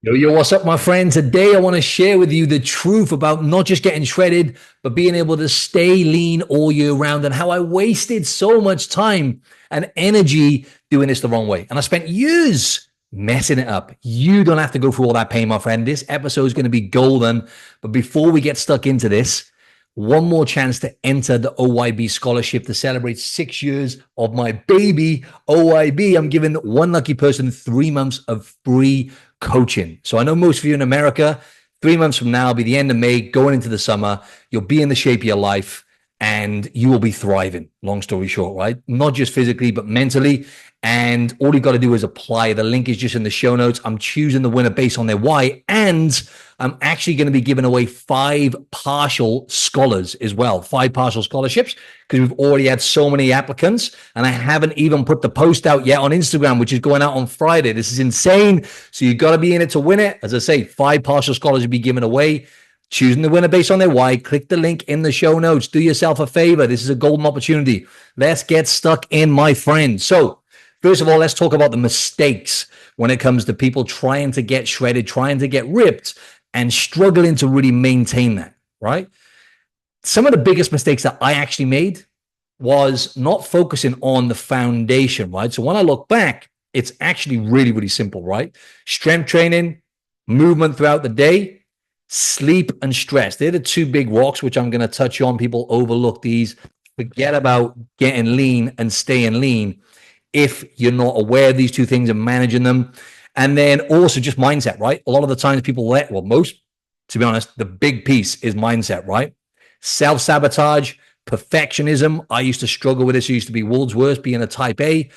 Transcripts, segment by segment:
Yo, what's up, my friend? Today, I want to share with you the truth about not just getting shredded, but being able to stay lean all year round and how I wasted so much time and energy doing this the wrong way. And I spent years messing it up. You don't have to go through all that pain, my friend. This episode is going to be golden. But before we get stuck into this, one more chance to enter the OYB scholarship to celebrate 6 years of my baby OYB. I'm giving one lucky person 3 months of free coaching. So I know most of you in America, 3 months from now, be the end of May, going into the summer, you'll be in the shape of your life and you will be thriving. Long story short, right? Not just physically, but mentally. And all you've got to do is apply. The link is just in the show notes. I'm choosing the winner based on their why. And I'm actually going to be giving away 5 partial scholars as well, 5 partial scholarships, because we've already had so many applicants. And I haven't even put the post out yet on Instagram, which is going out on Friday. This is insane. So you've got to be in it to win it. As I say, 5 partial scholars will be given away. Choosing the winner based on their why. Click the link in the show notes. Do yourself a favor. This is a golden opportunity. Let's get stuck in, my friend. So first of all, let's talk about the mistakes when it comes to people trying to get shredded, trying to get ripped, and struggling to really maintain that, right? Some of the biggest mistakes that I actually made was not focusing on the foundation, right? So when I look back, it's actually really, really simple, right? Strength training, movement throughout the day, sleep and stress. They're the 2 big rocks, which I'm going to touch on. People overlook these. Forget about getting lean and staying lean if you're not aware of these 2 things and managing them. And then also just mindset, right? A lot of the times people most, to be honest, the big piece is mindset, right? Self-sabotage, perfectionism. I used to struggle with this. I used to be world's worst, being a type A.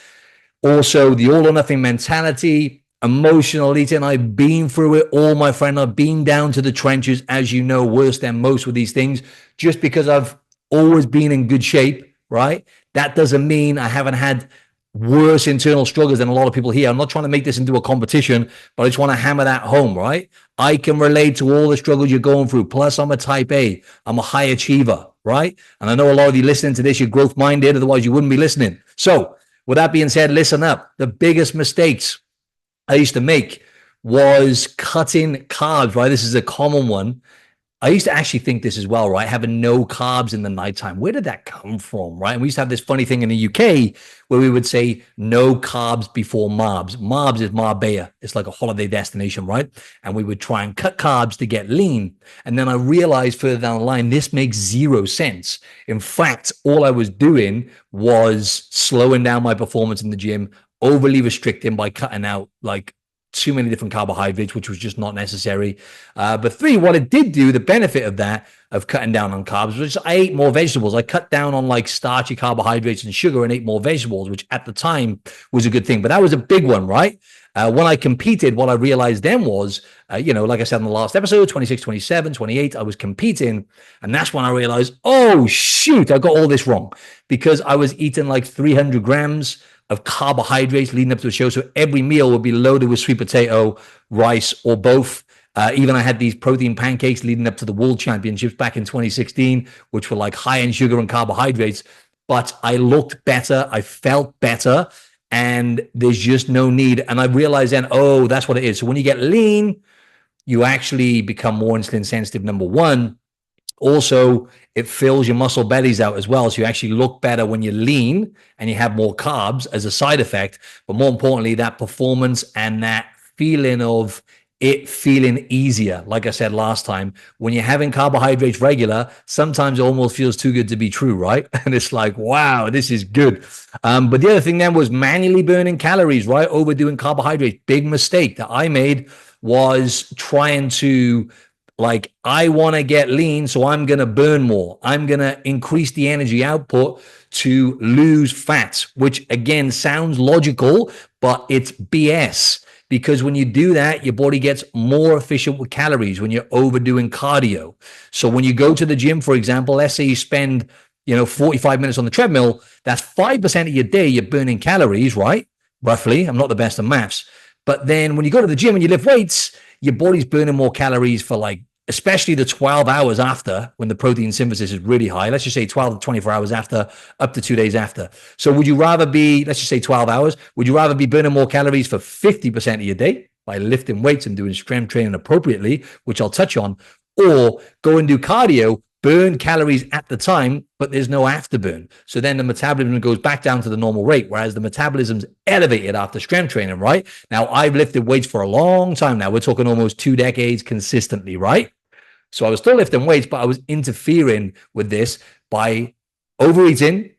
Also, the all or nothing mentality, emotional eating. I've been through it all, my friend. I've been down to the trenches, as you know, worse than most with these things. Just because I've always been in good shape, right? That doesn't mean I haven't had worse internal struggles than a lot of people here. I'm not trying to make this into a competition, but I just want to hammer that home, right? I can relate to all the struggles you're going through. Plus, I'm a type A. I'm a high achiever, right? And I know a lot of you listening to this, you're growth minded. Otherwise, you wouldn't be listening. So with that being said, listen up. The biggest mistakes I used to make was cutting carbs, right? This is a common one. I used to actually think this as well, right? Having no carbs in the nighttime. Where did that come from, right? And we used to have this funny thing in the UK where we would say no carbs before Marbs. Marbs is Marbella. It's like a holiday destination, right? And we would try and cut carbs to get lean. And then I realized further down the line, this makes 0 sense. In fact, all I was doing was slowing down my performance in the gym, overly restricting by cutting out like too many different carbohydrates, which was just not necessary. But 3, what it did do, the benefit of that, of cutting down on carbs, was I ate more vegetables. I cut down on like starchy carbohydrates and sugar and ate more vegetables, which at the time was a good thing. But that was a big one, right? When I competed, what I realized then was, like I said in the last episode, 26, 27, 28, I was competing. And that's when I realized, oh, shoot, I got all this wrong because I was eating like 300 grams of carbohydrates leading up to the show. So every meal would be loaded with sweet potato, rice, or both. Even I had these protein pancakes leading up to the World Championships back in 2016, which were like high in sugar and carbohydrates. But I looked better. I felt better. And there's just no need. And I realized then, oh, that's what it is. So when you get lean, you actually become more insulin sensitive, number 1. Also, it fills your muscle bellies out as well. So you actually look better when you're lean and you have more carbs as a side effect. But more importantly, that performance and that feeling of it feeling easier. Like I said last time, when you're having carbohydrates regular, sometimes it almost feels too good to be true, right? And it's like, wow, this is good. But the other thing then was manually burning calories, right? Overdoing carbohydrates. Big mistake that I made was trying to I want to get lean, so I'm going to burn more. I'm going to increase the energy output to lose fat, which again sounds logical, but it's BS. Because when you do that, your body gets more efficient with calories when you're overdoing cardio. So when you go to the gym, for example, let's say you spend 45 minutes on the treadmill, that's 5% of your day you're burning calories, right? Roughly. I'm not the best at maths. But then when you go to the gym and you lift weights, your body's burning more calories for especially the 12 hours after, when the protein synthesis is really high. Let's just say 12 to 24 hours after, up to 2 days after. So would you rather be, let's just say 12 hours, would you rather be burning more calories for 50% of your day by lifting weights and doing strength training appropriately, which I'll touch on, or go and do cardio, burn calories at the time, but there's no afterburn. So then the metabolism goes back down to the normal rate, whereas the metabolism's elevated after strength training, right? Now, I've lifted weights for a long time now. We're talking almost 2 decades consistently, right? So I was still lifting weights, but I was interfering with this by overeating,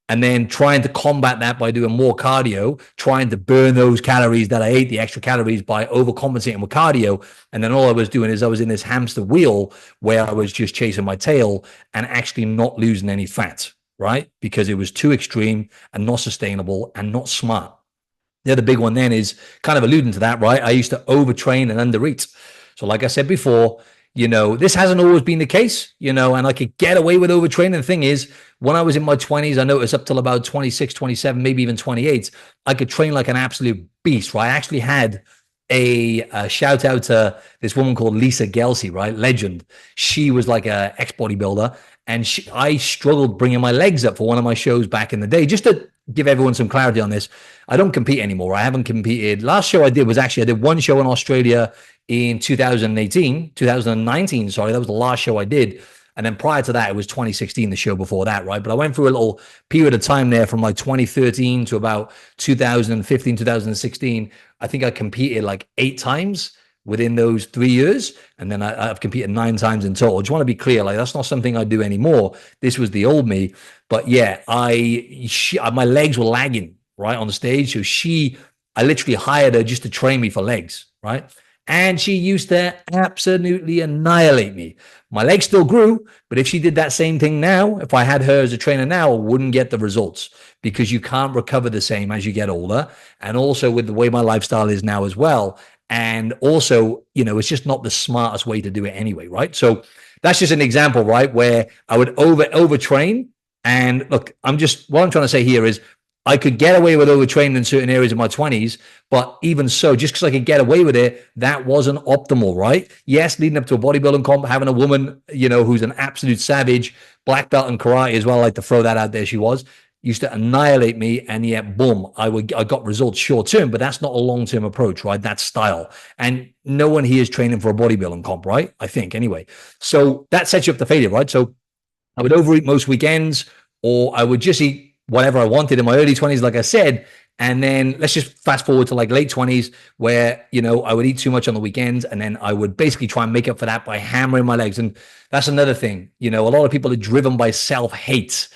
and then trying to combat that by doing more cardio, trying to burn those calories that I ate, the extra calories, by overcompensating with cardio. And then all I was doing is I was in this hamster wheel where I was just chasing my tail and actually not losing any fat, right? Because it was too extreme and not sustainable and not smart. The other big one then is kind of alluding to that, right? I used to overtrain and undereat. So like I said before, this hasn't always been the case, and I could get away with overtraining. The thing is, when I was in my 20s, I noticed up till about 26, 27, maybe even 28, I could train like an absolute beast, right? I actually had a shout out to this woman called Lisa Gelsey, right? Legend. She was like a ex-bodybuilder, and I struggled bringing my legs up for one of my shows back in the day. Just to give everyone some clarity on this, I don't compete anymore. I haven't competed. Last show I did was actually, I did one show in Australia in 2019, sorry, that was the last show I did. And then prior to that, it was 2016, the show before that, right? But I went through a little period of time there from like 2013 to about 2015, 2016. I think I competed like 8 times within those 3 years. And then I've competed 9 times in total. I just want to be clear, like that's not something I do anymore. This was the old me. But yeah, my legs were lagging, right, on the stage. So I literally hired her just to train me for legs, right? And she used to absolutely annihilate me. My legs still grew, but if she did that same thing now, if I had her as a trainer now, I wouldn't get the results, because you can't recover the same as you get older. And also with the way my lifestyle is now as well. And also, it's just not the smartest way to do it anyway, right? So that's just an example, right, where I would overtrain. And look, what I'm trying to say here is, I could get away with overtraining in certain areas of my 20s, but even so, just because I could get away with it, that wasn't optimal, right? Yes, leading up to a bodybuilding comp, having a woman, who's an absolute savage, black belt in karate as well, I like to throw that out there, she used to annihilate me, and yet, boom, I got results short term, but that's not a long-term approach, right? That's style. And no one here is training for a bodybuilding comp, right? I think, anyway. So that sets you up to failure, right? So I would overeat most weekends, or I would just eat whatever I wanted in my early 20s, like I said. And then let's just fast forward to like late 20s, where, I would eat too much on the weekends, and then I would basically try and make up for that by hammering my legs. And that's another thing, a lot of people are driven by self-hate,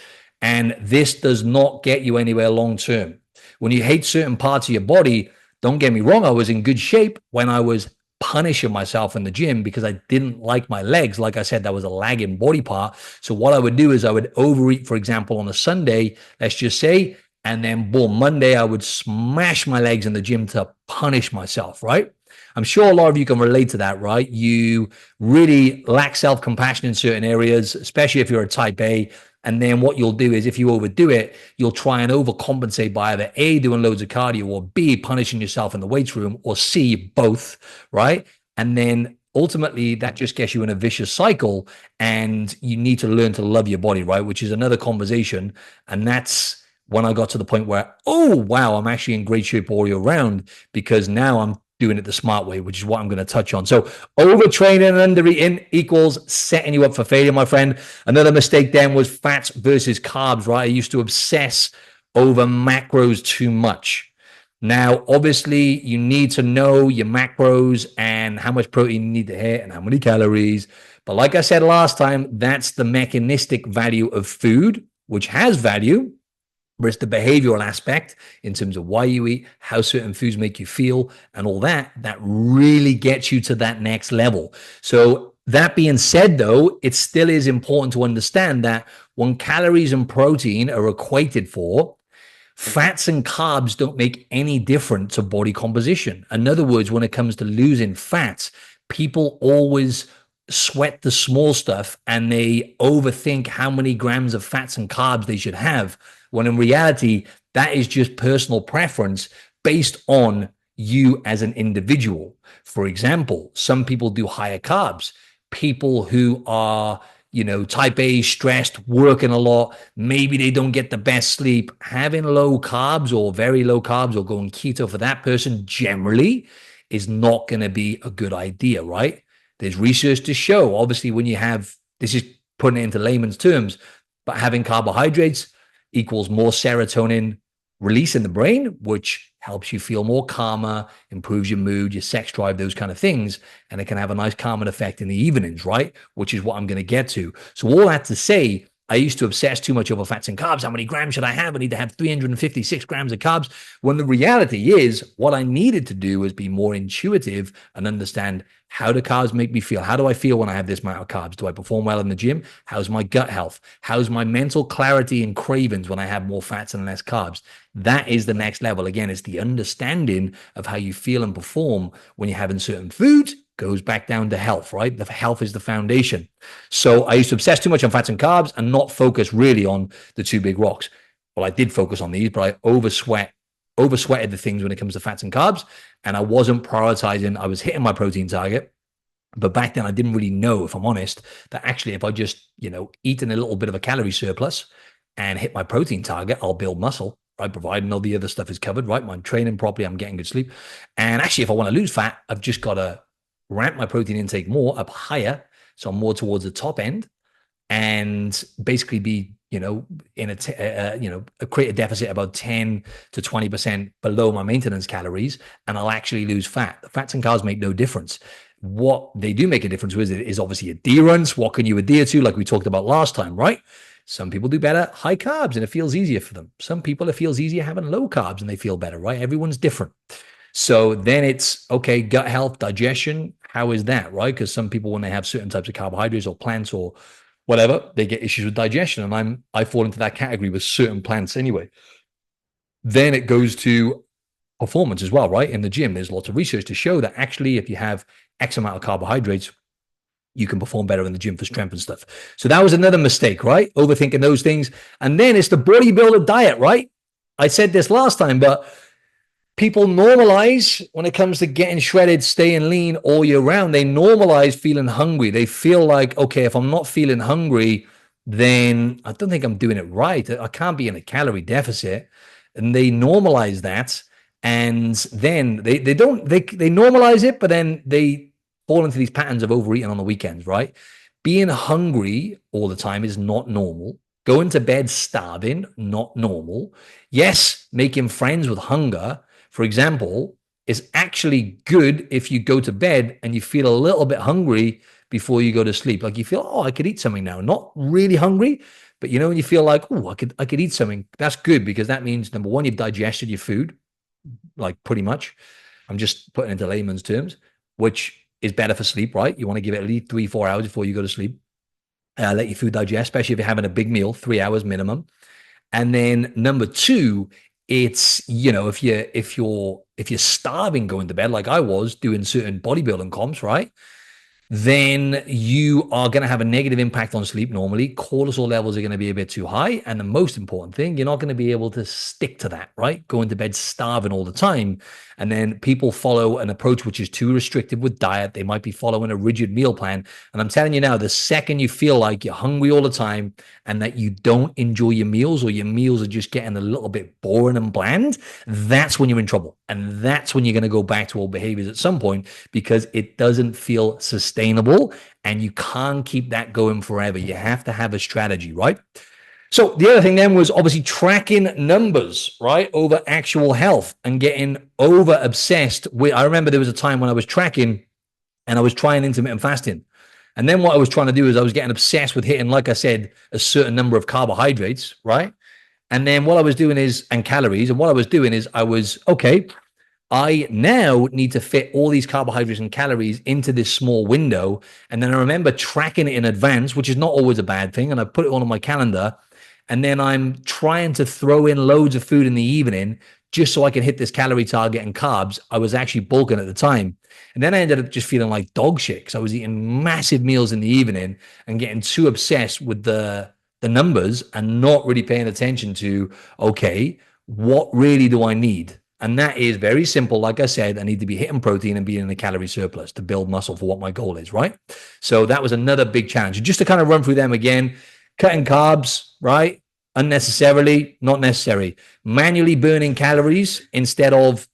and this does not get you anywhere long-term. When you hate certain parts of your body, don't get me wrong, I was in good shape when I was punishing myself in the gym because I didn't like my legs. Like I said, that was a lagging body part. So what I would do is I would overeat, for example, on a Sunday, let's just say, and then boom, Monday, I would smash my legs in the gym to punish myself, right? I'm sure a lot of you can relate to that, right? You really lack self-compassion in certain areas, especially if you're a type A. And then what you'll do is, if you overdo it, you'll try and overcompensate by either A, doing loads of cardio, or B, punishing yourself in the weights room, or C, both, right? And then ultimately that just gets you in a vicious cycle, and you need to learn to love your body, right? Which is another conversation. And that's when I got to the point where, oh, wow, I'm actually in great shape all year round, because now I'm doing it the smart way, which is what I'm going to touch on. So overtraining and undereating equals setting you up for failure, my friend. Another mistake then was fats versus carbs, right? I used to obsess over macros too much. Now, obviously, you need to know your macros and how much protein you need to hit and how many calories. But like I said last time, that's the mechanistic value of food, which has value. But it's the behavioral aspect in terms of why you eat, how certain foods make you feel, and all that really gets you to that next level. So that being said, though, it still is important to understand that when calories and protein are equated for, fats and carbs don't make any difference to body composition. In other words, when it comes to losing fats, people always sweat the small stuff and they overthink how many grams of fats and carbs they should have, when in reality, that is just personal preference based on you as an individual. For example, some people do higher carbs. People who are, type A, stressed, working a lot, maybe they don't get the best sleep. Having low carbs or very low carbs, or going keto for that person generally is not going to be a good idea, right? There's research to show, obviously, when you have, this is putting it into layman's terms, but having carbohydrates equals more serotonin release in the brain, which helps you feel more calmer, improves your mood, your sex drive, those kind of things. And it can have a nice calming effect in the evenings, right? Which is what I'm going to get to. So all that to say, I used to obsess too much over fats and carbs. How many grams should I have? I need to have 356 grams of carbs. When the reality is, what I needed to do is be more intuitive and understand, how do carbs make me feel? How do I feel when I have this amount of carbs? Do I perform well in the gym? How's my gut health? How's my mental clarity and cravings when I have more fats and less carbs? That is the next level. Again, it's the understanding of how you feel and perform when you're having certain foods. Goes back down to health, right? The health is the foundation. So I used to obsess too much on fats and carbs and not focus really on the two big rocks. Well, I did focus on these, but I oversweated the things when it comes to fats and carbs, and I wasn't prioritizing. I was hitting my protein target, but back then I didn't really know, if I'm honest, that actually if I just, eating a little bit of a calorie surplus and hit my protein target, I'll build muscle, right? Providing all the other stuff is covered, right? I'm training properly, I'm getting good sleep. And actually, if I want to lose fat, I've just got to ramp my protein intake more up higher. So I'm more towards the top end, and basically be, in create a deficit about 10 to 20% below my maintenance calories, and I'll actually lose fat. The fats and carbs make no difference. What they do make a difference with is obviously adherence. What can you adhere to? Like we talked about last time, right? Some people do better high carbs and it feels easier for them. Some people, it feels easier having low carbs and they feel better, right? Everyone's different. So then it's, okay, gut health, digestion, how is that, right? Because some people, when they have certain types of carbohydrates or plants or whatever, they get issues with digestion. And I fall into that category with certain plants anyway. Then it goes to performance as well, right? In the gym, there's lots of research to show that actually if you have X amount of carbohydrates, you can perform better in the gym for strength and stuff. So that was another mistake, right? Overthinking those things. And then it's the bodybuilder diet, right? I said this last time, but people normalize when it comes to getting shredded, staying lean all year round. They normalize feeling hungry. They feel like, okay, if I'm not feeling hungry, then I don't think I'm doing it right. I can't be in a calorie deficit. And they normalize that. And then they normalize it, but then they fall into these patterns of overeating on the weekends, right? Being hungry all the time is not normal. Going to bed starving, not normal. Yes, making friends with hunger, for example, is actually good if you go to bed and you feel a little bit hungry before you go to sleep. Like you feel, oh, I could eat something now. Not really hungry, but when you feel like, oh, I could eat something. That's good, because that means, number one, you've digested your food, like pretty much. I'm just putting it into layman's terms, which is better for sleep, right? You want to give it at least 3-4 hours before you go to sleep. Let your food digest, especially if you're having a big meal, 3 hours minimum. And then number two, it's, if you're starving going to bed, like I was doing certain bodybuilding comps, right? Then you are going to have a negative impact on sleep normally. Cortisol levels are going to be a bit too high. And the most important thing, you're not going to be able to stick to that, right? Going to bed starving all the time. And then people follow an approach which is too restrictive with diet. They might be following a rigid meal plan. And I'm telling you now, the second you feel like you're hungry all the time and that you don't enjoy your meals, or your meals are just getting a little bit boring and bland, that's when you're in trouble. And that's when you're going to go back to old behaviors at some point, because it doesn't feel sustainable and you can't keep that going forever. You have to have a strategy, right? So the other thing then was obviously tracking numbers, right, over actual health, and getting over obsessed with. I remember there was a time when I was tracking and I was trying intermittent fasting. And then what I was trying to do is I was getting obsessed with hitting, like I said, a certain number of carbohydrates, right? And then what I was doing is, and calories, and what I was doing is I was, okay, I now need to fit all these carbohydrates and calories into this small window. And then I remember tracking it in advance, which is not always a bad thing. And I put it all on my calendar. And then I'm trying to throw in loads of food in the evening just so I can hit this calorie target and carbs. I was actually bulking at the time. And then I ended up just feeling like dog shit, because I was eating massive meals in the evening and getting too obsessed with the numbers and not really paying attention to, okay, what really do I need? And that is very simple. Like I said, I need to be hitting protein and being in a calorie surplus to build muscle for what my goal is, right? So that was another big challenge. Just to kind of run through them again: cutting carbs, right? Unnecessarily, not necessary. Manually burning calories instead of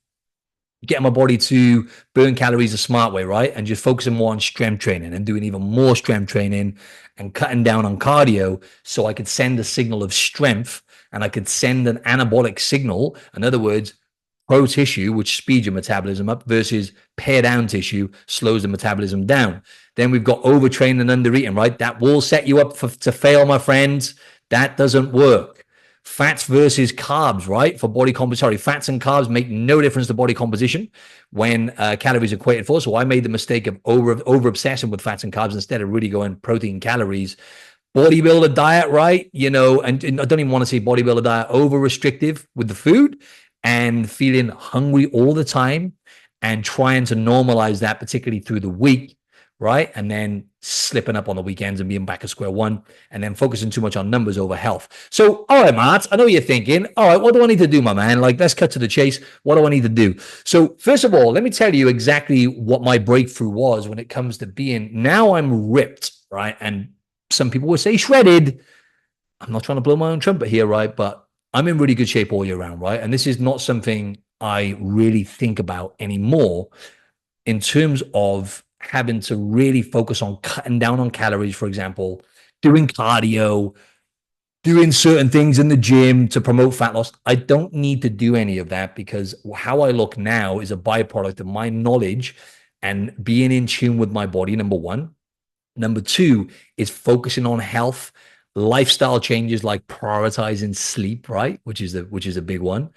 getting my body to burn calories a smart way, right? And just focusing more on strength training and doing even more strength training and cutting down on cardio so I could send a signal of strength and I could send an anabolic signal. In other words, pro tissue, which speeds your metabolism up, versus pare down tissue, slows the metabolism down. Then we've got overtraining and undereating, right? That will set you up to fail, my friends. That doesn't work. Fats versus carbs, right? For body composition, sorry, fats and carbs make no difference to body composition when calories are equated for. So I made the mistake of over obsessing with fats and carbs instead of really going protein, calories. Bodybuilder diet, right? And I don't even want to say bodybuilder diet, over restrictive with the food and feeling hungry all the time and trying to normalize that, particularly through the week, right? And then slipping up on the weekends and being back at square one and then focusing too much on numbers over health. So, all right, Mart, I know you're thinking, all right, what do I need to do, my man? Like, let's cut to the chase. What do I need to do? So, first of all, let me tell you exactly what my breakthrough was when it comes to being, now I'm ripped, right? And some people would say shredded. I'm not trying to blow my own trumpet here, right? But I'm in really good shape all year round, right? And this is not something I really think about anymore in terms of having to really focus on cutting down on calories, for example, doing cardio, doing certain things in the gym to promote fat loss. I don't need to do any of that because how I look now is a byproduct of my knowledge and being in tune with my body, number one. Number two is focusing on health, lifestyle changes like prioritizing sleep, right? Which is a big one.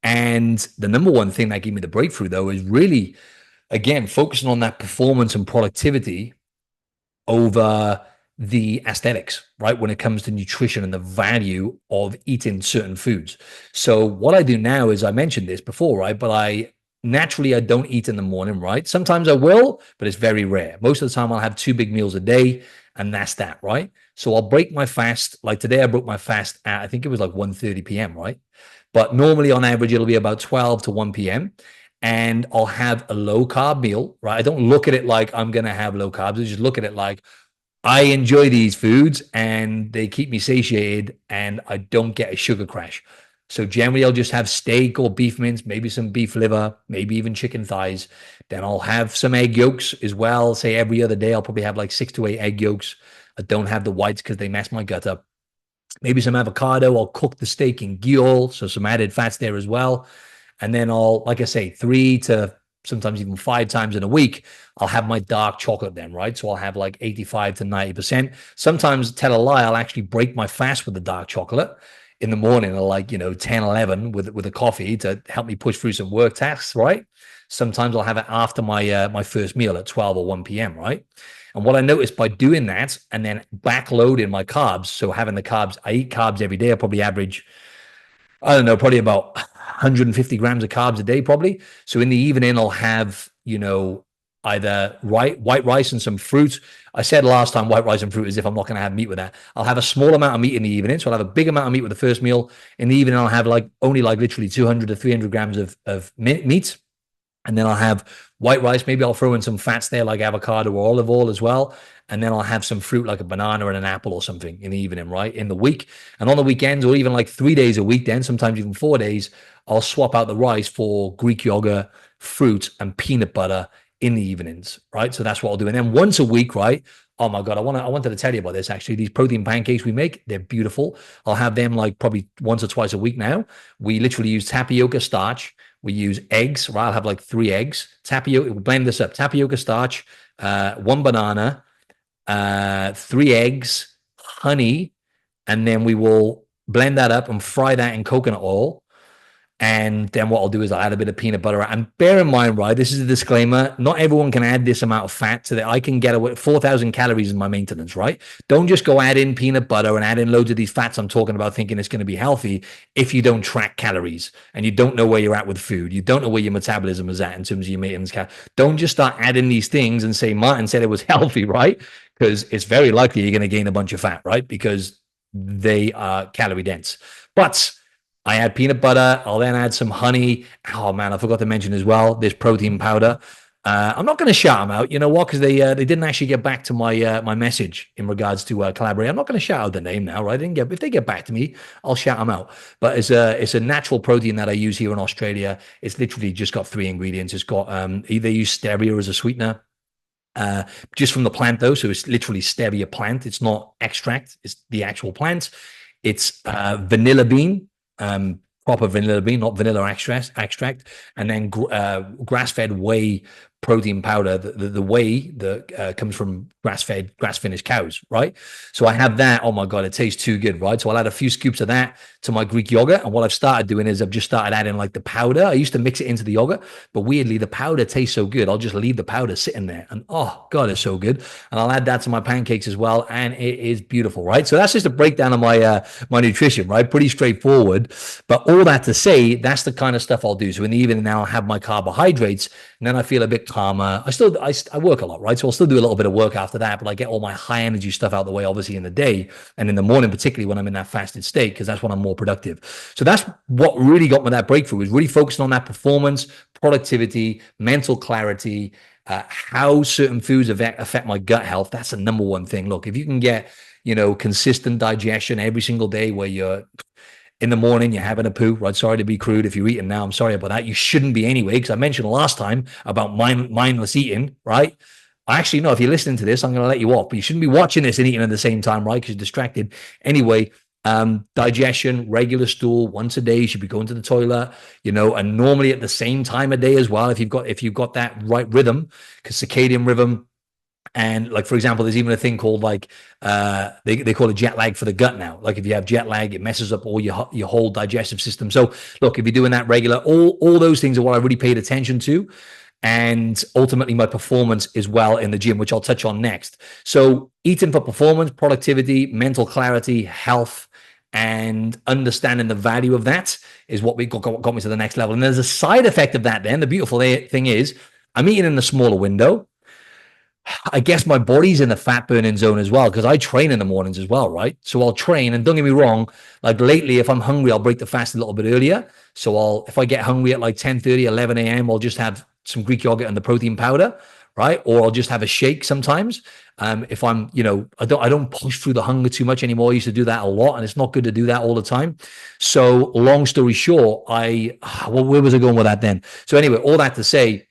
And the number one thing that gave me the breakthrough, though, is really, again, focusing on that performance and productivity over the aesthetics, right? When it comes to nutrition and the value of eating certain foods. So what I do now is, I mentioned this before, right? But I don't eat in the morning, right? Sometimes I will, but it's very rare. Most of the time I'll have 2 big meals a day and that's that, right? So I'll break my fast. Like today I broke my fast at, I think it was like 1:30 p.m., right? But normally on average, it'll be about 12 to 1 p.m. And I'll have a low carb meal, right? I don't look at it like I'm going to have low carbs. I just look at it like I enjoy these foods and they keep me satiated and I don't get a sugar crash. So generally I'll just have steak or beef mince, maybe some beef liver, maybe even chicken thighs. Then I'll have some egg yolks as well. Say every other day, I'll probably have like 6 to 8 egg yolks. I don't have the whites because they mess my gut up. Maybe some avocado. I'll cook the steak in ghee oil, so some added fats there as well. And then I'll, like I say, 3 to sometimes even 5 times in a week, I'll have my dark chocolate then, right? So I'll have like 85 to 90%. Sometimes, tell a lie, I'll actually break my fast with the dark chocolate in the morning at like, 10, 11 with a coffee to help me push through some work tasks, right? Sometimes I'll have it after my first meal at 12 or 1 p.m., right? And what I noticed by doing that and then backloading my carbs, so having the carbs, I eat carbs every day. I probably average, I don't know, probably about 150 grams of carbs a day, probably. So in the evening, I'll have, either white rice and some fruit. I said last time white rice and fruit as if I'm not going to have meat with that. I'll have a small amount of meat in the evening. So I'll have a big amount of meat with the first meal. In the evening, I'll have only literally 200 to 300 grams of meat. And then I'll have white rice. Maybe I'll throw in some fats there like avocado or olive oil as well. And then I'll have some fruit like a banana and an apple or something in the evening, right? In the week. And on the weekends, or even like 3 days a week, then sometimes even 4 days, I'll swap out the rice for Greek yogurt, fruit, and peanut butter in the evenings, right? So that's what I'll do. And then once a week, right? Oh my God, I wanted to tell you about this actually. These protein pancakes we make, they're beautiful. I'll have them like probably once or twice a week now. We literally use tapioca starch. We use eggs, right? I'll have like 3 eggs. Tapioca, we'll blend this up. Tapioca starch, 1 banana, 3 eggs, honey, and then we will blend that up and fry that in coconut oil. And then what I'll do is I'll add a bit of peanut butter. And bear in mind, right, this is a disclaimer. Not everyone can add this amount of fat so that I can get away. 4,000 calories in my maintenance, right? Don't just go add in peanut butter and add in loads of these fats I'm talking about thinking it's going to be healthy if you don't track calories and you don't know where you're at with food. You don't know where your metabolism is at in terms of your maintenance. Don't just start adding these things and say, Martin said it was healthy, right? Because it's very likely you're going to gain a bunch of fat, right? Because they are calorie dense. But I add peanut butter. I'll then add some honey. Oh man, I forgot to mention as well, this protein powder. I'm not going to shout them out. You know what? Because they didn't actually get back to my message in regards to collaborate. I'm not going to shout out the name now, right? If they get back to me, I'll shout them out. But it's a natural protein that I use here in Australia. It's literally just got 3 ingredients. It's got they use stevia as a sweetener. Just from the plant though, so it's literally stevia plant. It's not extract, it's the actual plant. It's vanilla bean, proper vanilla bean, not vanilla extract, and then grass-fed whey protein powder. The whey that comes from grass-fed, grass-finished cows, right? So I have that. Oh my God, it tastes too good, right? So I'll add a few scoops of that to my Greek yogurt. And what I've started doing is I've just started adding like the powder. I used to mix it into the yogurt, but weirdly, the powder tastes so good. I'll just leave the powder sitting there. And oh God, it's so good. And I'll add that to my pancakes as well. And it is beautiful, right? So that's just a breakdown of my nutrition, right? Pretty straightforward. But all that to say, that's the kind of stuff I'll do. So in the evening now, I'll have my carbohydrates, and then I feel a bit calmer. I work a lot, right? So I'll still do a little bit of work after that, but I get all my high energy stuff out of the way, obviously in the day and in the morning, particularly when I'm in that fasted state, because that's when I'm more productive. So that's what really got me that breakthrough, was really focusing on that performance, productivity, mental clarity, how certain foods affect my gut health. That's the number one thing. Look, if you can get, consistent digestion every single day, where you're in the morning, you're having a poo, right? Sorry to be crude. If you're eating now, I'm sorry about that. You shouldn't be anyway, because I mentioned last time about mindless eating, right? Actually, no, if you're listening to this, I'm going to let you off, but you shouldn't be watching this and eating at the same time, right? Because you're distracted. Anyway, digestion, regular stool, once a day, you should be going to the toilet, and normally at the same time of day as well, if you've got that right rhythm, because circadian rhythm. And like, for example, there's even a thing called like they call it jet lag for the gut now. Like if you have jet lag, it messes up all your whole digestive system. So look, if you're doing that regular, all those things are what I really paid attention to, and ultimately my performance as well in the gym, which I'll touch on next. So eating for performance, productivity, mental clarity, health, and understanding the value of that is what got me to the next level. And there's a side effect of that. Then the beautiful thing is I'm eating in a smaller window. I guess my body's in the fat burning zone as well, because I train in the mornings as well, right? So I'll train, and don't get me wrong, like lately, if I'm hungry, I'll break the fast a little bit earlier. So if I get hungry at like 10:30, 11 a.m., I'll just have some Greek yogurt and the protein powder, right? Or I'll just have a shake sometimes. If I'm, I don't push through the hunger too much anymore. I used to do that a lot, and it's not good to do that all the time. So long story short, where was I going with that then? So anyway, all that to say,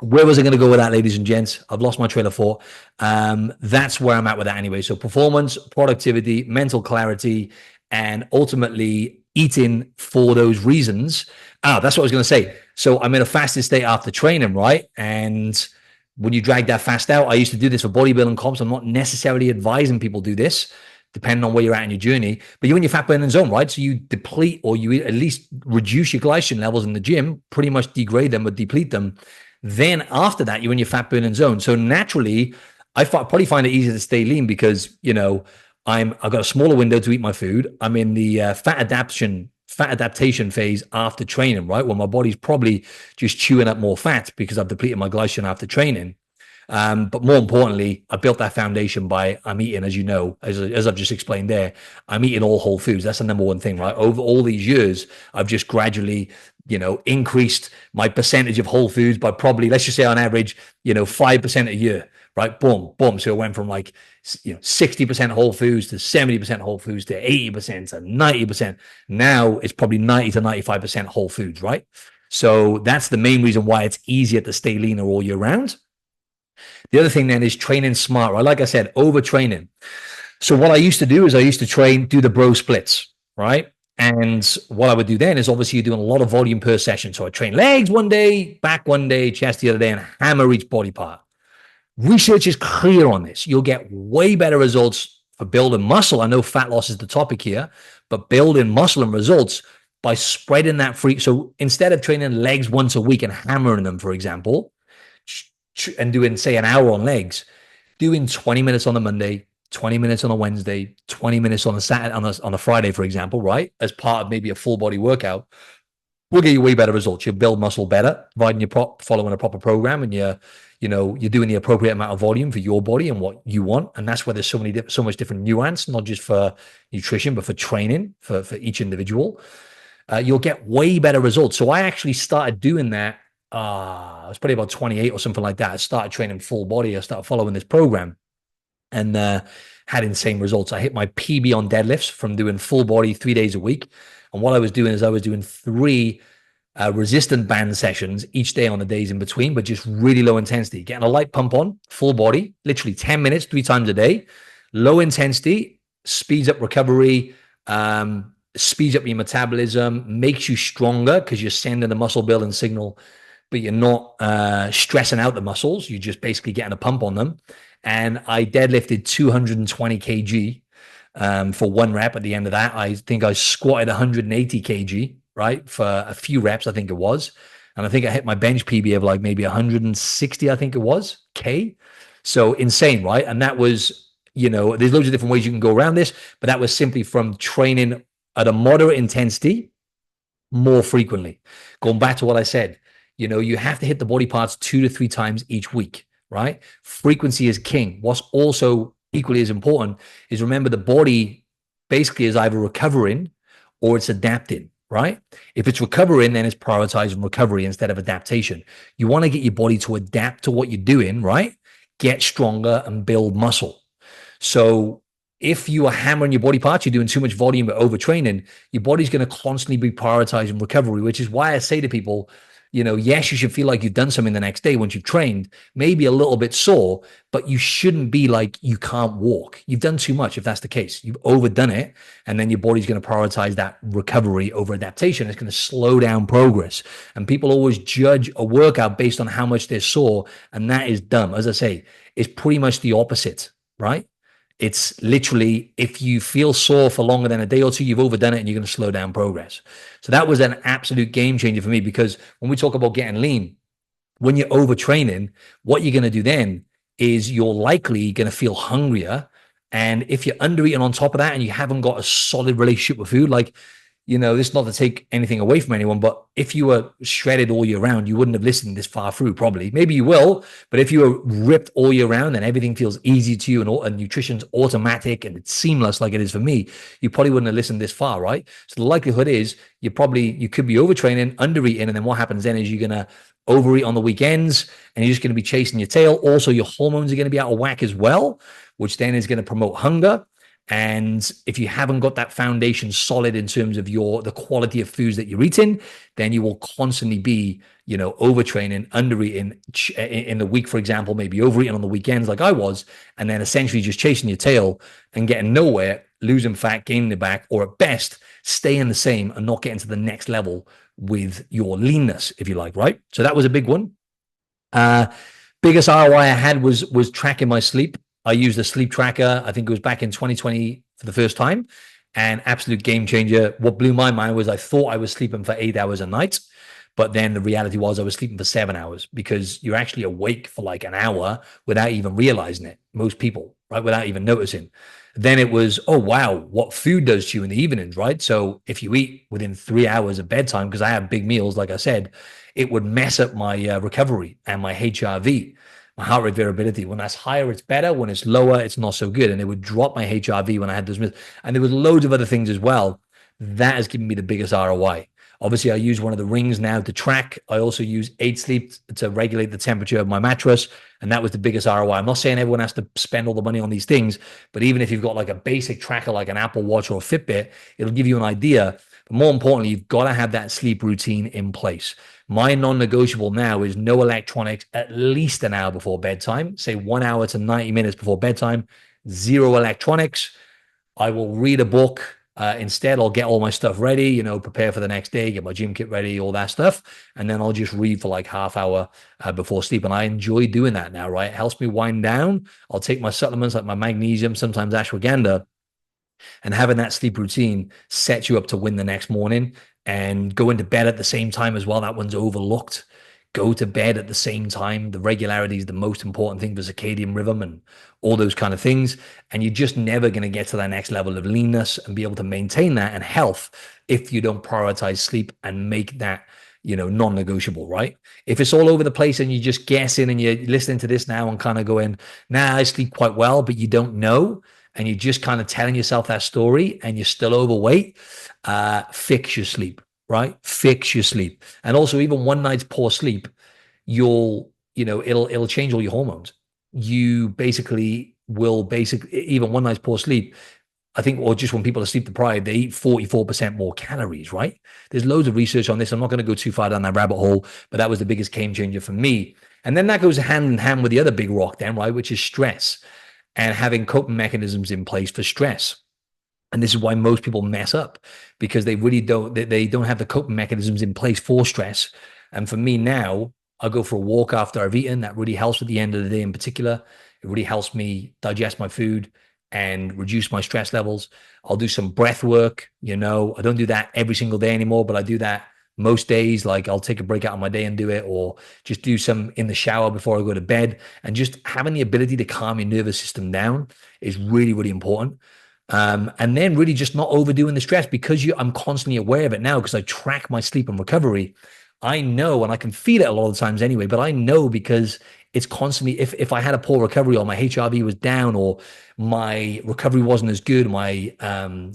where was I going to go with that, ladies and gents? I've lost my train of thought. That's where I'm at with that anyway. So performance, productivity, mental clarity, and ultimately eating for those reasons. That's what I was going to say. So I'm in a fasted state after training, right? And when you drag that fast out, I used to do this for bodybuilding comps. I'm not necessarily advising people do this, depending on where you're at in your journey, but you're in your fat burning zone, right? So you deplete, or you at least reduce your glycogen levels in the gym, pretty much degrade them or deplete them. Then after that, you're in your fat burning zone. So naturally, I probably find it easier to stay lean because, I've got a smaller window to eat my food. I'm in the fat adaptation phase after training, right? Well, my body's probably just chewing up more fat because I've depleted my glycogen after training. But more importantly, I built that foundation I'm eating, as you know, as I've just explained there, I'm eating all whole foods. That's the number one thing, right? Over all these years, I've just gradually, increased my percentage of whole foods by probably, let's just say on average, 5% a year, right? Boom, boom. So it went from like, 60% whole foods to 70% whole foods to 80% to 90%. Now it's probably 90 to 95% whole foods, right? So that's the main reason why it's easier to stay leaner all year round. The other thing then is training smart, right? Like I said, overtraining. So what I used to do is I used to do the bro splits, right? And what I would do then is obviously you're doing a lot of volume per session. So I train legs one day, back one day, chest the other day, and hammer each body part. Research is clear on this. You'll get way better results for building muscle. I know fat loss is the topic here, but building muscle and results by spreading that free. So instead of training legs once a week and hammering them, for example, and doing, say, an hour on legs, doing 20 minutes on a Monday, 20 minutes on a Wednesday, 20 minutes on a Saturday, on a Friday, for example, right? As part of maybe a full body workout, will get you way better results. You'll build muscle better, providing you're following a proper program, and you're doing the appropriate amount of volume for your body and what you want. And that's where there's so much different nuance, not just for nutrition, but for training for each individual. You'll get way better results. So I actually started doing that I was probably about 28 or something like that. I started training full body. I started following this program and had insane results. I hit my PB on deadlifts from doing full body 3 days a week. And what I was doing is I was doing three resistant band sessions each day on the days in between, but just really low intensity, getting a light pump on, full body, literally 10 minutes, 3 times a day, low intensity, speeds up recovery, speeds up your metabolism, makes you stronger because you're sending the muscle building signal, but you're not stressing out the muscles. You're just basically getting a pump on them. And I deadlifted 220 kg for one rep. At the end of that, I think I squatted 180 kg, right, for a few reps, I think it was. And I think I hit my bench PB of like maybe 160, I think it was, K. So insane, right? And that was, there's loads of different ways you can go around this, but that was simply from training at a moderate intensity more frequently. Going back to what I said, you have to hit the body parts 2 to 3 times each week, right? Frequency is king. What's also equally as important is remember the body basically is either recovering or it's adapting, right? If it's recovering, then it's prioritizing recovery instead of adaptation. You want to get your body to adapt to what you're doing, right? Get stronger and build muscle. So if you are hammering your body parts, you're doing too much volume but overtraining, your body's going to constantly be prioritizing recovery, which is why I say to people, yes, you should feel like you've done something the next day once you've trained, maybe a little bit sore, but you shouldn't be like you can't walk. You've done too much if that's the case. You've overdone it, and then your body's going to prioritize that recovery over adaptation. It's going to slow down progress. And people always judge a workout based on how much they're sore, and that is dumb. As I say, it's pretty much the opposite, right? It's literally, if you feel sore for longer than a day or two, you've overdone it and you're going to slow down progress. So that was an absolute game changer for me, because when we talk about getting lean, when you're overtraining, what you're going to do then is you're likely going to feel hungrier. And if you're under eating on top of that and you haven't got a solid relationship with food, like, this is not to take anything away from anyone, but if you were shredded all year round, you wouldn't have listened this far through, probably. Maybe you will, but if you were ripped all year round and everything feels easy to you and nutrition's automatic and it's seamless like it is for me, you probably wouldn't have listened this far, right? So the likelihood is you could be overtraining, under eating, and then what happens then is you're going to overeat on the weekends and you're just going to be chasing your tail. Also, your hormones are going to be out of whack as well, which then is going to promote hunger. And if you haven't got that foundation solid in terms of the quality of foods that you're eating, then you will constantly be, overtraining, under eating in the week, for example, maybe overeating on the weekends like I was, and then essentially just chasing your tail and getting nowhere, losing fat, gaining it back, or at best, staying the same and not getting to the next level with your leanness, if you like, right? So that was a big one. Biggest ROI I had was tracking my sleep. I used a sleep tracker. I think it was back in 2020 for the first time, and absolute game changer. What blew my mind was I thought I was sleeping for 8 hours a night, but then the reality was I was sleeping for 7 hours, because you're actually awake for like an hour without even realizing it. Most people, right? Without even noticing. Then it was, oh, wow, what food does to you in the evenings, right? So if you eat within 3 hours of bedtime, because I have big meals, like I said, it would mess up my recovery and my HRV. My heart rate variability. When that's higher, it's better. When it's lower, it's not so good. And it would drop my HRV when I had those meals. And there was loads of other things as well. That has given me the biggest ROI. Obviously, I use one of the rings now to track. I also use 8 Sleep to regulate the temperature of my mattress. And that was the biggest ROI. I'm not saying everyone has to spend all the money on these things, but even if you've got like a basic tracker like an Apple Watch or a Fitbit, it'll give you an idea. But more importantly, you've got to have that sleep routine in place. My non-negotiable now is no electronics at least an hour before bedtime, say 1 hour to 90 minutes before bedtime, zero electronics. I will read a book. Instead, I'll get all my stuff ready, prepare for the next day, get my gym kit ready, all that stuff. And then I'll just read for like half hour before sleep. And I enjoy doing that now, right? It helps me wind down. I'll take my supplements like my magnesium, sometimes ashwagandha, and having that sleep routine sets you up to win the next morning. And going to bed at the same time as well, that one's overlooked. Go to bed at the same time. The regularity is the most important thing for circadian rhythm and all those kind of things. And you're just never going to get to that next level of leanness and be able to maintain that and health if you don't prioritize sleep and make that, non-negotiable, right? If it's all over the place and you're just guessing and you're listening to this now and kind of going, nah, I sleep quite well, but you don't know, and you're just kind of telling yourself that story and you're still overweight, fix your sleep, right? Fix your sleep. And also, even one night's poor sleep it'll change all your hormones. You basically will even one night's poor sleep, I think, or just when people are sleep deprived, they eat 44% more calories, right? There's loads of research on this. I'm not going to go too far down that rabbit hole, but that was the biggest game changer for me. And then that goes hand in hand with the other big rock then, right? Which is stress and having coping mechanisms in place for stress. And this is why most people mess up, because they really they don't have the coping mechanisms in place for stress. And for me now, I go for a walk after I've eaten. That really helps at the end of the day in particular. It really helps me digest my food and reduce my stress levels. I'll do some breath work. I don't do that every single day anymore, but I do that most days. Like I'll take a break out of my day and do it, or just do some in the shower before I go to bed. And just having the ability to calm your nervous system down is really, really important. And then really just not overdoing the stress, because I'm constantly aware of it now because I track my sleep and recovery. I know, and I can feel it a lot of the times anyway, but I know because it's constantly, if I had a poor recovery or my HRV was down or my recovery wasn't as good, my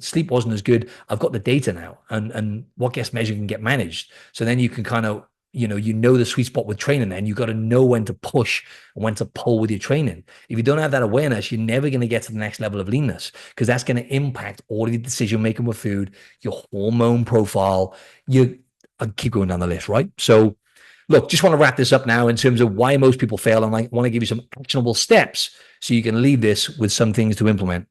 sleep wasn't as good, I've got the data now, and what gets measured can get managed. So then you can kind of, the sweet spot with training, and you got to know when to push and when to pull with your training. If you don't have that awareness, you're never going to get to the next level of leanness, because that's going to impact all of your decision making with food, your hormone profile. I keep going down the list, right? So look, just want to wrap this up now in terms of why most people fail. And I want to give you some actionable steps so you can leave this with some things to implement.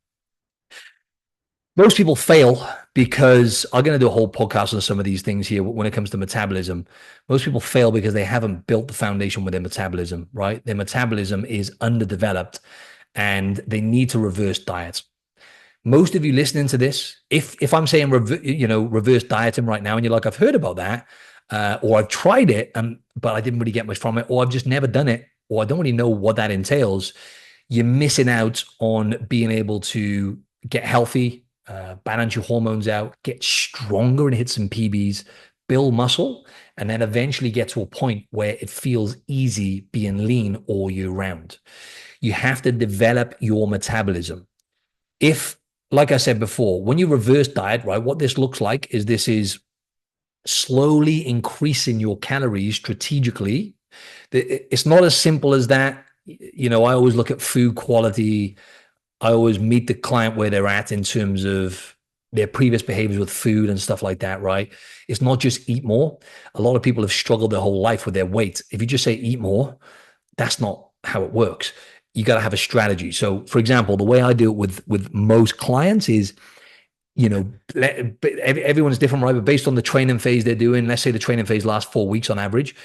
Most people fail because I'm going to do a whole podcast on some of these things here when it comes to metabolism. Most people fail because they haven't built the foundation with their metabolism, right? Their metabolism is underdeveloped and they need to reverse diet. Most of you listening to this, if I'm saying reverse dieting right now, and you're like, I've heard about that, or I've tried it, but I didn't really get much from it, or I've just never done it, or I don't really know what that entails, you're missing out on being able to get healthy, balance your hormones out, get stronger and hit some PBs, build muscle, and then eventually get to a point where it feels easy being lean all year round. You have to develop your metabolism. Like I said before, when you reverse diet, right, what this looks like is this is slowly increasing your calories strategically. It's not as simple as that. I always look at food quality. I always meet the client where they're at in terms of their previous behaviors with food and stuff like that, right? It's not just eat more. A lot of people have struggled their whole life with their weight. If you just say eat more, that's not how it works. You got to have a strategy. So, for example, the way I do it with most clients is, everyone's different, right? But based on the training phase they're doing, let's say the training phase lasts 4 weeks on average.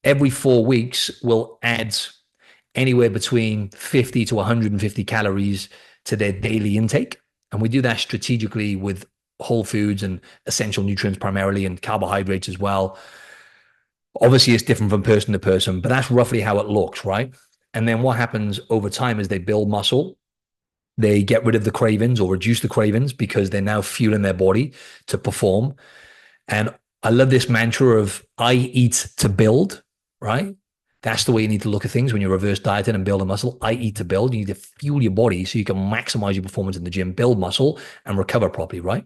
Every 4 weeks, we'll add anywhere between 50 to 150 calories to their daily intake. And we do that strategically with whole foods and essential nutrients primarily, and carbohydrates as well. Obviously, it's different from person to person, but that's roughly how it looks, right? And then what happens over time is they build muscle. They get rid of the cravings or reduce the cravings because they're now fueling their body to perform. And I love this mantra of I eat to build, right? That's the way you need to look at things when you reverse dieting and build a muscle. I eat to build. You need to fuel your body so you can maximize your performance in the gym, build muscle, and recover properly, right?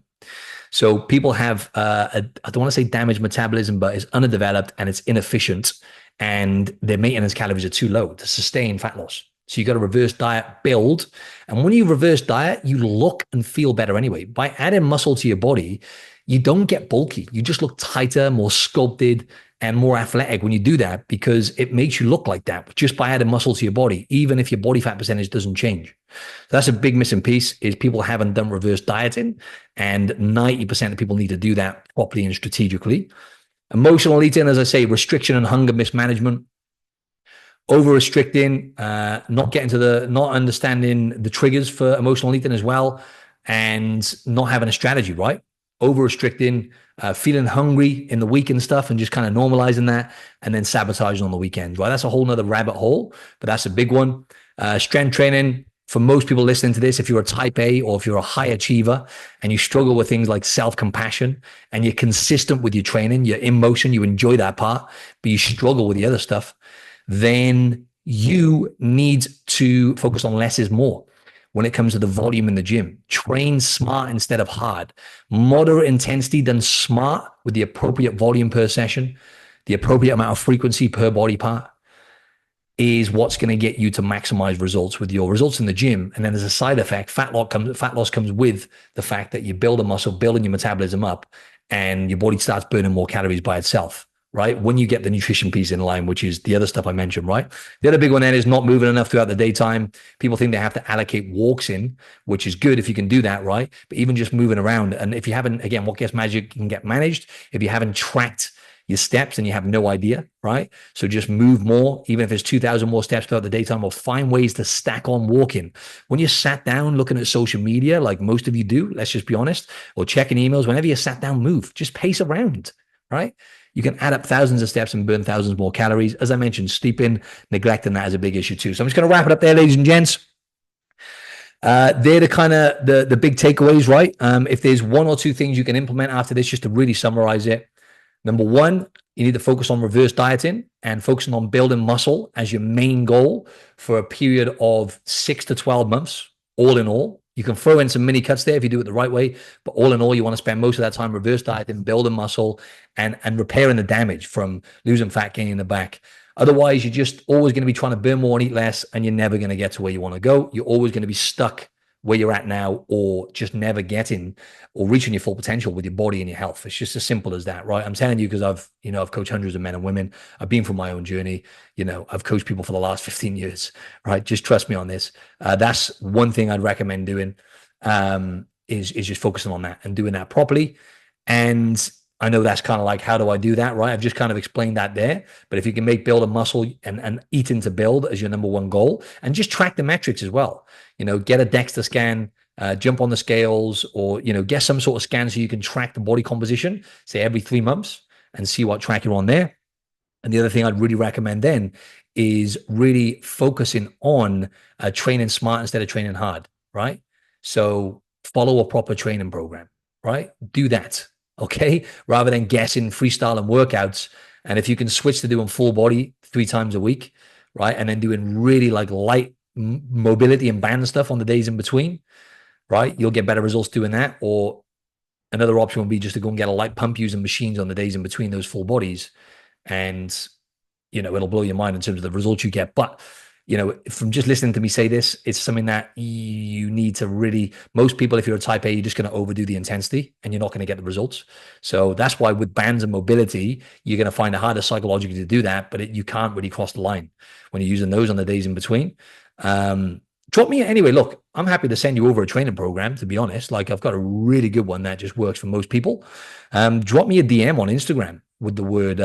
So people have, I don't want to say damaged metabolism, but it's underdeveloped and it's inefficient, and their maintenance calories are too low to sustain fat loss. So you got to reverse diet, build. And when you reverse diet, you look and feel better anyway. By adding muscle to your body, you don't get bulky. You just look tighter, more sculpted, and more athletic when you do that, because it makes you look like that just by adding muscle to your body, even if your body fat percentage doesn't change. So that's a big missing piece, is people haven't done reverse dieting, and 90% of people need to do that properly and strategically. Emotional eating, as I say, restriction and hunger mismanagement, over restricting, not understanding the triggers for emotional eating as well, and not having a strategy, right? Over restricting, feeling hungry in the week and stuff, and just kind of normalizing that, and then sabotaging on the weekends, right? That's a whole nother rabbit hole, but that's a big one. Strength training, for most people listening to this, if you're a type A or if you're a high achiever and you struggle with things like self-compassion and you're consistent with your training, you're in motion, you enjoy that part, but you struggle with the other stuff, then you need to focus on less is more. When it comes to the volume in the gym, train smart instead of hard. Moderate intensity done smart with the appropriate volume per session, the appropriate amount of frequency per body part, is what's going to get you to maximize results with your results in the gym. And then as a side effect, fat loss comes with the fact that you build a muscle, building your metabolism up, and your body starts burning more calories by itself, right? When you get the nutrition piece in line, which is the other stuff I mentioned, right? The other big one then is not moving enough throughout the daytime. People think they have to allocate walks in, which is good if you can do that, right? But even just moving around, and if you haven't, again, what gets magic can get managed. If you haven't tracked your steps and you have no idea, right? So just move more, even if it's 2,000 more steps throughout the daytime, or find ways to stack on walking. When you're sat down looking at social media, like most of you do, let's just be honest, or checking emails, whenever you're sat down, move, just pace around, right? You can add up thousands of steps and burn thousands more calories. As I mentioned, sleeping, neglecting that is a big issue too. So I'm just going to wrap it up there, ladies and gents. They're the kind of the big takeaways, right? If there's one or two things you can implement after this, just to really summarize it. Number one, you need to focus on reverse dieting and focusing on building muscle as your main goal for a period of 6 to 12 months, all in all. You can throw in some mini cuts there if you do it the right way, but all in all, you want to spend most of that time reverse dieting, building muscle, and repairing the damage from losing fat, gaining the back. Otherwise, you're just always going to be trying to burn more and eat less, and you're never going to get to where you want to go. You're always going to be stuck where you're at now, or just never getting or reaching your full potential with your body and your health. It's just as simple as that, right? I'm telling you, because I've coached hundreds of men and women. I've been through my own journey. I've coached people for the last 15 years, right? Just trust me on this. That's one thing I'd recommend doing, is just focusing on that and doing that properly. And I know that's kind of like, how do I do that, right? I've just kind of explained that there. But if you can build a muscle and eating to build as your number one goal, and just track the metrics as well. Get a DEXA scan, jump on the scales, or, get some sort of scan so you can track the body composition, say every 3 months, and see what track you're on there. And the other thing I'd really recommend then is really focusing on training smart instead of training hard, right? So follow a proper training program, right? Do that, okay? Rather than guessing, freestyling workouts. And if you can switch to doing full body 3 times a week, right? And then doing really like light mobility and band stuff on the days in between, right? You'll get better results doing that. Or another option would be just to go and get a light pump using machines on the days in between those full bodies. And, it'll blow your mind in terms of the results you get. But, from just listening to me say this, it's something that you need to really, most people, if you're a type A, you're just going to overdo the intensity and you're not going to get the results. So that's why with bands and mobility, you're going to find it harder psychologically to do that, but you can't really cross the line when you're using those on the days in between. Drop me anyway. Look, I'm happy to send you over a training program, to be honest. Like, I've got a really good one that just works for most people. Drop me a DM on Instagram with the word,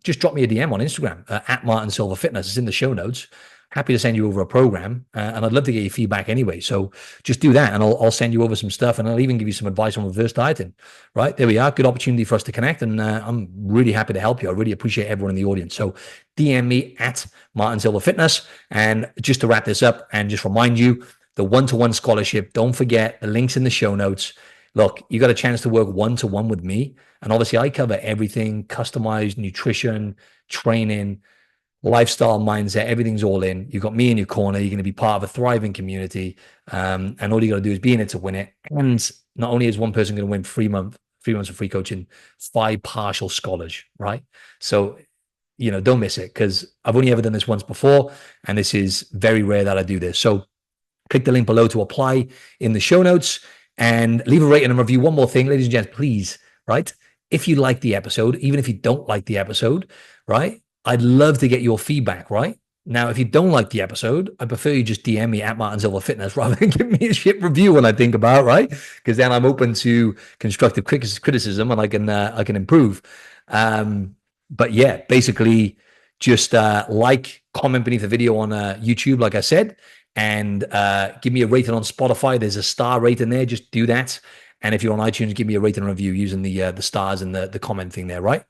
just drop me a DM on Instagram at Martin Silver Fitness. It's in the show notes. Happy to send you over a program, and I'd love to get your feedback anyway. So just do that, and I'll send you over some stuff, and I'll even give you some advice on reverse dieting. Right, there we are. Good opportunity for us to connect, and I'm really happy to help you. I really appreciate everyone in the audience. So DM me at Martin Silver Fitness. And just to wrap this up and just remind you, the one-to-one scholarship, don't forget the links in the show notes. Look, you got a chance to work one-to-one with me, and obviously I cover everything: customized nutrition, training, lifestyle, mindset, everything's all in. You've got me in your corner. You're going to be part of a thriving community. And all you got to do is be in it to win it. And not only is one person going to win 3 months of free coaching, 5 partial scholars, right? So, don't miss it, because I've only ever done this once before, and this is very rare that I do this. So click the link below to apply in the show notes, and leave a rating and review. One more thing, ladies and gents, please, right? If you like the episode, even if you don't like the episode, right? I'd love to get your feedback, right? Now, if you don't like the episode, I prefer you just DM me at Martin Silver Fitness rather than give me a shit review when I think about, right? Because then I'm open to constructive criticism, and I can improve. But yeah, basically just like, comment beneath the video on YouTube, like I said, and give me a rating on Spotify. There's a star rating there. Just do that. And if you're on iTunes, give me a rating and review using the stars and the comment thing there, right?